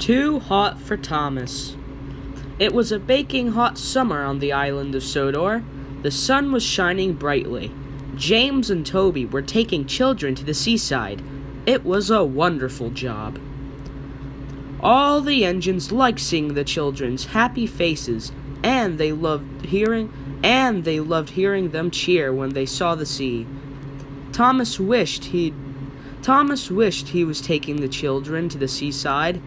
Too hot for Thomas. It was a baking hot summer on the island of Sodor. The sun was shining brightly. James and Toby were taking children to the seaside. It was a wonderful job. All the engines liked seeing the children's happy faces, and they loved hearing them cheer when they saw the sea. Thomas wished he was taking the children to the seaside,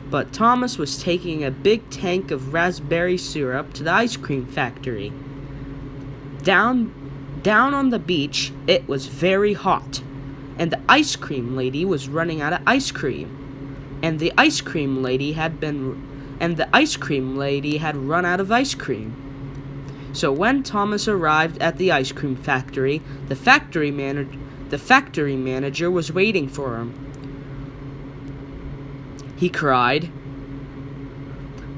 but Thomas was taking a big tank of raspberry syrup to the ice cream factory. Down on the beach, it was very hot, and the ice cream lady was running out of ice cream. And the ice cream lady had run out of ice cream. So when Thomas arrived at the ice cream factory, the factory manager was waiting for him. He cried.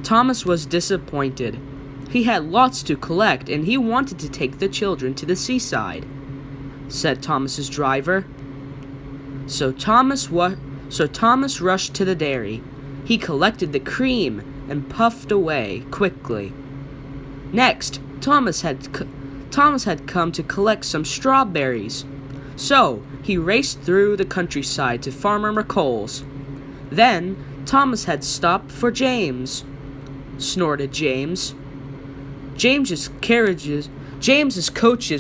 Thomas was disappointed. He had lots to collect, and he wanted to take the children to the seaside, said Thomas's driver. So Thomas rushed to the dairy. He collected the cream and puffed away quickly. Next, Thomas had come to collect some strawberries. So he raced through the countryside to Farmer McColl's. Then Thomas had stopped for James, snorted James. James's coaches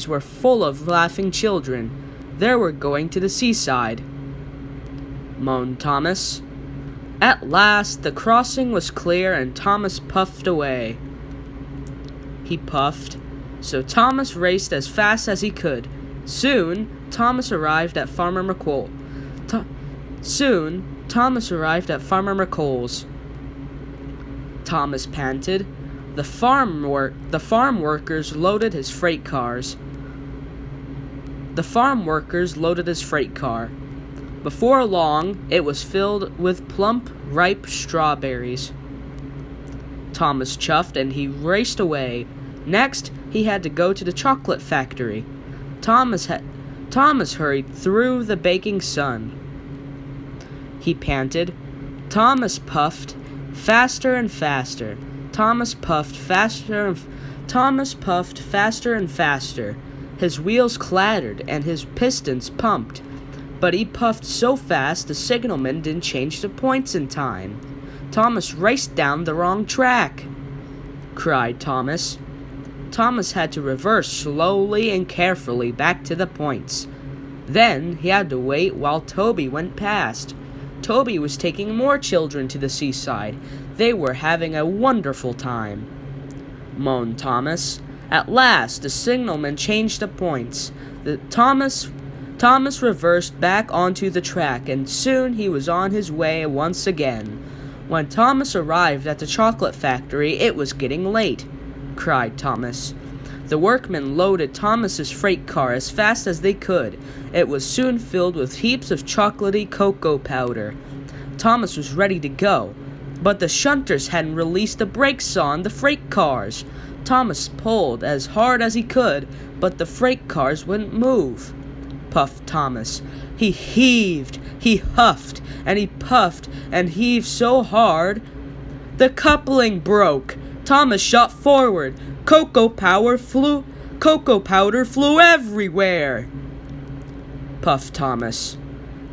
were full of laughing children. They were going to the seaside, moaned Thomas. At last, the crossing was clear and Thomas puffed away. He puffed, so Thomas raced as fast as he could. Soon, Thomas arrived at Farmer McColl's. Thomas panted. The farm workers loaded his freight cars. Before long, it was filled with plump, ripe strawberries. Thomas chuffed and he raced away. Next, he had to go to the chocolate factory. Thomas hurried through the baking sun. He panted. Thomas puffed faster and faster. Thomas puffed faster and faster. His wheels clattered and his pistons pumped. But he puffed so fast the signalman didn't change the points in time. Thomas raced down the wrong track, cried Thomas. Thomas had to reverse slowly and carefully back to the points. Then he had to wait while Toby went past. Toby was taking more children to the seaside. They were having a wonderful time, moaned Thomas. At last, the signalman changed the points. Thomas reversed back onto the track, and soon he was on his way once again. When Thomas arrived at the chocolate factory, it was getting late, cried Thomas. The workmen loaded Thomas's freight car as fast as they could. It was soon filled with heaps of chocolatey cocoa powder. Thomas was ready to go, but the shunters hadn't released the brakes on the freight cars. Thomas pulled as hard as he could, but the freight cars wouldn't move. Puffed Thomas. He heaved, he huffed, and he puffed and heaved so hard. The coupling broke. Thomas shot forward. Cocoa powder flew everywhere, puffed Thomas.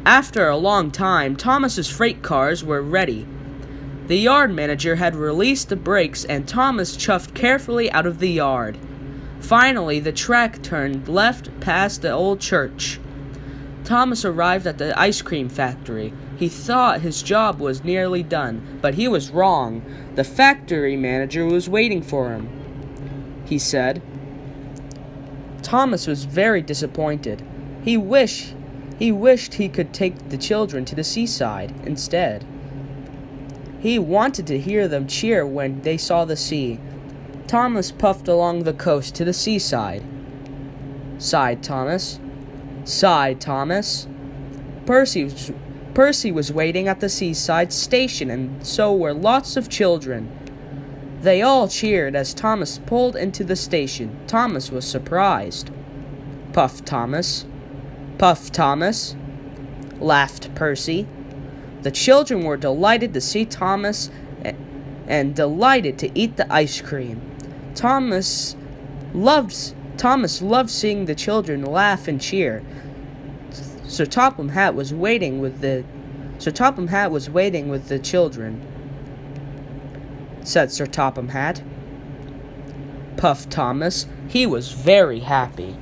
After a long time, Thomas's freight cars were ready. The yard manager had released the brakes and Thomas chuffed carefully out of the yard. Finally, the track turned left past the old church. Thomas arrived at the ice cream factory. He thought his job was nearly done, but he was wrong. The factory manager was waiting for him, he said. Thomas was very disappointed. He wished he could take the children to the seaside instead. He wanted to hear them cheer when they saw the sea. Thomas puffed along the coast to the seaside. Sighed Thomas. Percy was waiting at the seaside station, and so were lots of children. They all cheered as Thomas pulled into the station. Thomas was surprised. Puff Thomas, laughed Percy. The children were delighted to see Thomas and delighted to eat the ice cream. Thomas loved seeing the children laugh and cheer. Sir Topham Hatt was waiting with the children, said Sir Topham Hatt. Puffed Thomas. He was very happy.